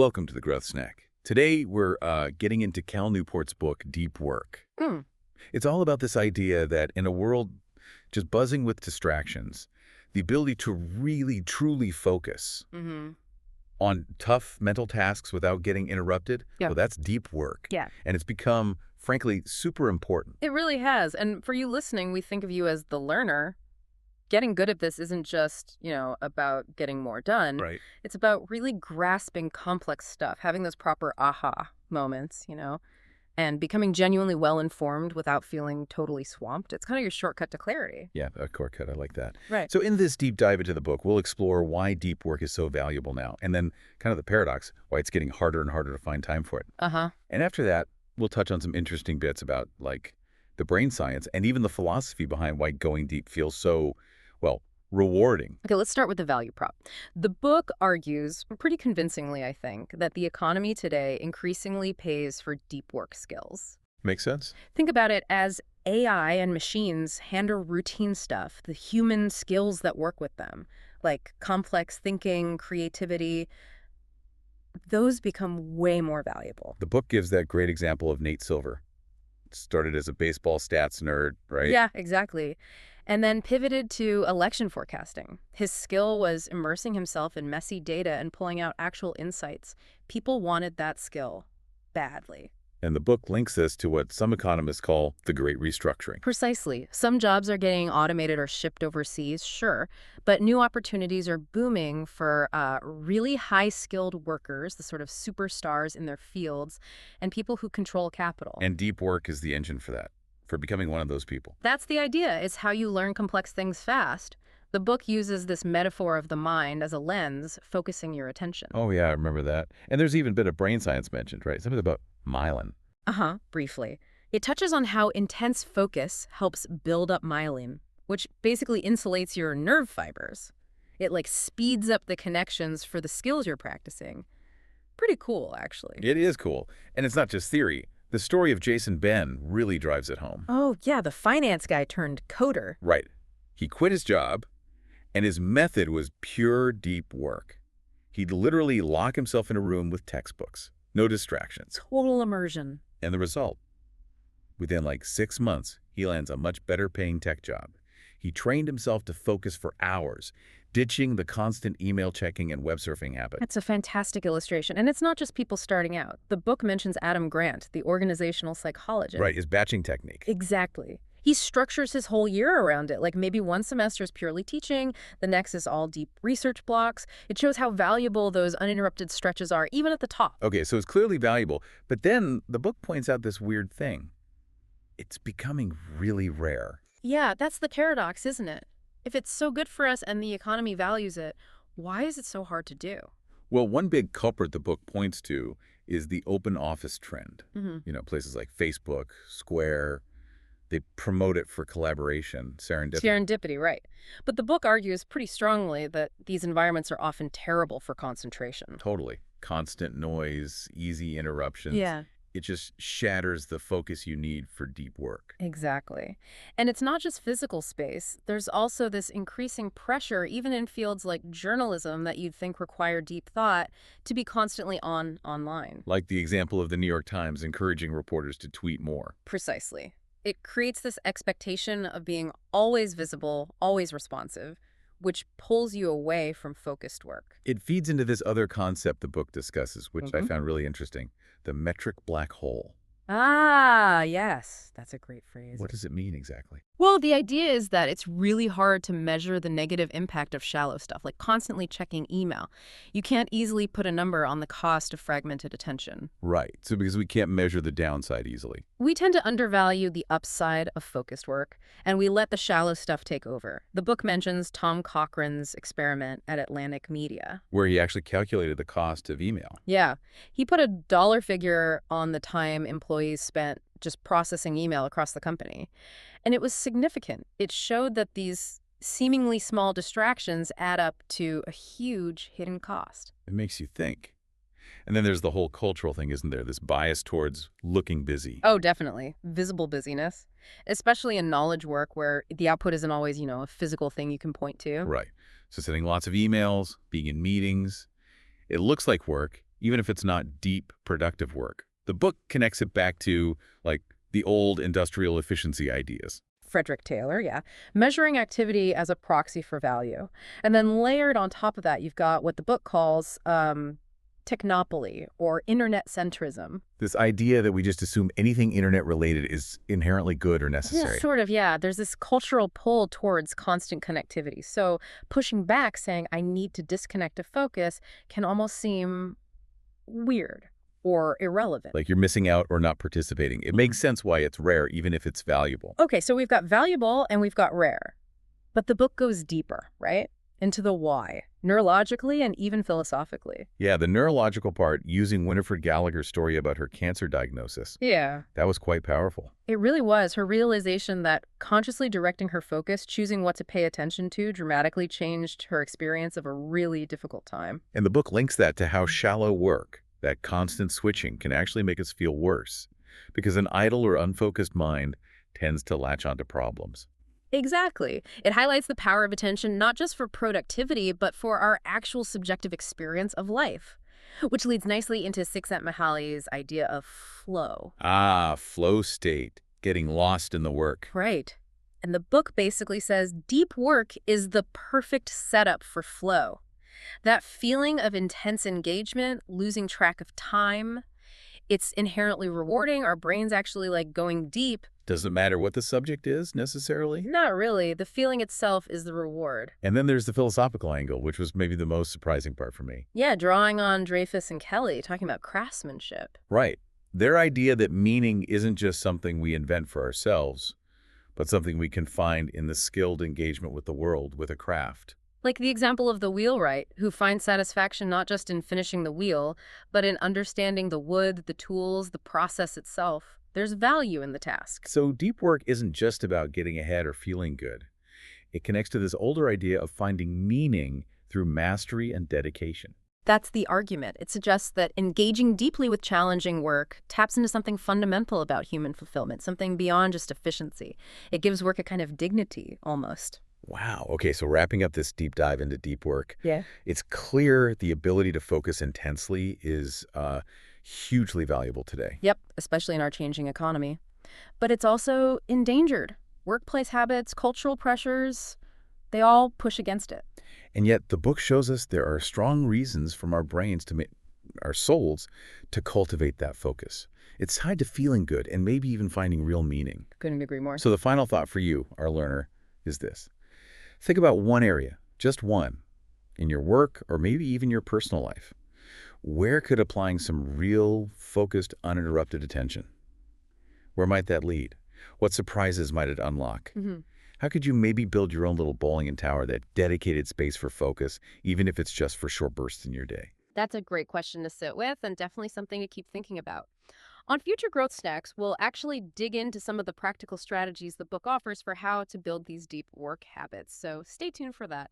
Welcome to the Growth Snack. Today, we're getting into Cal Newport's book, Deep Work. Mm. It's all about this idea that in a world just buzzing with distractions, the ability to really, truly focus Mm-hmm. on tough mental tasks without getting interrupted, Yeah. well, that's deep work. Yeah. And it's become, frankly, super important. It really has. And for you listening, we think of you as the learner. Getting good at this isn't just, about getting more done. Right. It's about really grasping complex stuff, having those proper aha moments, and becoming genuinely well-informed without feeling totally swamped. It's kind of your shortcut to clarity. Yeah, a shortcut. I like that. Right. So in this deep dive into the book, we'll explore why deep work is so valuable now, and then kind of the paradox, why it's getting harder and harder to find time for it. Uh-huh. And after that, we'll touch on some interesting bits about, like, the brain science and even the philosophy behind why going deep feels so, well, rewarding. Okay, let's start with the value prop. The book argues, pretty convincingly, I think, that the economy today increasingly pays for deep work skills. Makes sense? Think about it as AI and machines handle routine stuff, the human skills that work with them, like complex thinking, creativity, those become way more valuable. The book gives that great example of Nate Silver. Started as a baseball stats nerd, right? Yeah, exactly. And then pivoted to election forecasting. His skill was immersing himself in messy data and pulling out actual insights. People wanted that skill badly. And the book links this to what some economists call the Great Restructuring. Precisely. Some jobs are getting automated or shipped overseas, sure, but new opportunities are booming for really high-skilled workers, the sort of superstars in their fields, and people who control capital. And deep work is the engine for that, for becoming one of those people. That's the idea. It's how you learn complex things fast. The book uses this metaphor of the mind as a lens, focusing your attention. Oh, yeah, I remember that. And there's even a bit of brain science mentioned, right? Something about myelin. Uh-huh, briefly. It touches on how intense focus helps build up myelin, which basically insulates your nerve fibers. It, speeds up the connections for the skills you're practicing. Pretty cool, actually. It is cool. And it's not just theory. The story of Jason Ben really drives it home. Oh, yeah, the finance guy turned coder. Right. He quit his job, and his method was pure deep work. He'd literally lock himself in a room with textbooks, no distractions. Total immersion. And the result? Within 6 months, he lands a much better paying tech job. He trained himself to focus for hours, ditching the constant email checking and web surfing habit. That's a fantastic illustration. And it's not just people starting out. The book mentions Adam Grant, the organizational psychologist. Right, his batching technique. Exactly. He structures his whole year around it. Maybe one semester is purely teaching, the next is all deep research blocks. It shows how valuable those uninterrupted stretches are, even at the top. Okay, so it's clearly valuable. But then the book points out this weird thing. It's becoming really rare. Yeah, that's the paradox, isn't it? If it's so good for us and the economy values it, why is it so hard to do? Well, one big culprit the book points to is the open office trend. Mm-hmm. Places like Facebook, Square, they promote it for collaboration, serendipity. Serendipity, right. But the book argues pretty strongly that these environments are often terrible for concentration. Totally. Constant noise, easy interruptions. Yeah. It just shatters the focus you need for deep work. Exactly. And it's not just physical space. There's also this increasing pressure, even in fields like journalism that you'd think require deep thought, to be constantly online. Like the example of the New York Times encouraging reporters to tweet more. Precisely. It creates this expectation of being always visible, always responsive, which pulls you away from focused work. It feeds into this other concept the book discusses, which I Mhm. found really interesting, the metric black hole. Ah, yes. That's a great phrase. What does it mean exactly? Well, the idea is that it's really hard to measure the negative impact of shallow stuff, like constantly checking email. You can't easily put a number on the cost of fragmented attention. Right. So because we can't measure the downside easily. We tend to undervalue the upside of focused work, and we let the shallow stuff take over. The book mentions Tom Cochran's experiment at Atlantic Media. Where he actually calculated the cost of email. Yeah, he put a dollar figure on the time employees spent just processing email across the company. And it was significant. It showed that these seemingly small distractions add up to a huge hidden cost. It makes you think. And then there's the whole cultural thing, isn't there? This bias towards looking busy. Oh, definitely. Visible busyness, especially in knowledge work where the output isn't always, a physical thing you can point to. Right. So sending lots of emails, being in meetings. It looks like work, even if it's not deep, productive work. The book connects it back to, like, the old industrial efficiency ideas. Frederick Taylor, yeah. Measuring activity as a proxy for value. And then layered on top of that, you've got what the book calls technopoly or internet centrism. This idea that we just assume anything internet-related is inherently good or Yeah, necessary. sort of, yeah. There's this cultural pull towards constant connectivity. So pushing back, saying, I need to disconnect to focus, can almost seem weird or irrelevant. Like you're missing out or not participating. It makes sense why it's rare, even if it's valuable. Okay, so we've got valuable and we've got rare. But the book goes deeper, right? Into the why, neurologically and even philosophically. Yeah, the neurological part, using Winifred Gallagher's story about her cancer diagnosis, Yeah. that was quite powerful. It really was. Her realization that consciously directing her focus, choosing what to pay attention to, dramatically changed her experience of a really difficult time. And the book links that to how shallow work, that constant switching, can actually make us feel worse, because an idle or unfocused mind tends to latch onto problems. Exactly. It highlights the power of attention not just for productivity, but for our actual subjective experience of life, which leads nicely into Csikszentmihalyi's idea of flow. Ah, flow state, getting lost in the work. Right. And the book basically says deep work is the perfect setup for flow. That feeling of intense engagement, losing track of time, it's inherently rewarding. Our brains actually like going deep. Doesn't matter what the subject is, necessarily. Not really. The feeling itself is the reward. And then there's the philosophical angle, which was maybe the most surprising part for me. Yeah, drawing on Dreyfus and Kelly, talking about craftsmanship. Right. Their idea that meaning isn't just something we invent for ourselves, but something we can find in the skilled engagement with the world, with a craft. Like the example of the wheelwright, who finds satisfaction not just in finishing the wheel, but in understanding the wood, the tools, the process itself. There's value in the task. So deep work isn't just about getting ahead or feeling good. It connects to this older idea of finding meaning through mastery and dedication. That's the argument. It suggests that engaging deeply with challenging work taps into something fundamental about human fulfillment, something beyond just efficiency. It gives work a kind of dignity, almost. Wow. Okay, so wrapping up this deep dive into deep work, Yeah. it's clear the ability to focus intensely is hugely valuable today. Yep, especially in our changing economy. But it's also endangered. Workplace habits, cultural pressures, they all push against it. And yet the book shows us there are strong reasons from our brains to our souls to cultivate that focus. It's tied to feeling good and maybe even finding real meaning. Couldn't agree more. So the final thought for you, our learner, is this. Think about one area, just one, in your work or maybe even your personal life. Where could applying some real, focused, uninterrupted attention? Where might that lead? What surprises might it unlock? How could you maybe build your own little bowling tower, that dedicated space for focus, even if it's just for short bursts in your day? That's a great question to sit with and definitely something to keep thinking about. On future Growth Snacks, we'll actually dig into some of the practical strategies the book offers for how to build these deep work habits. So stay tuned for that.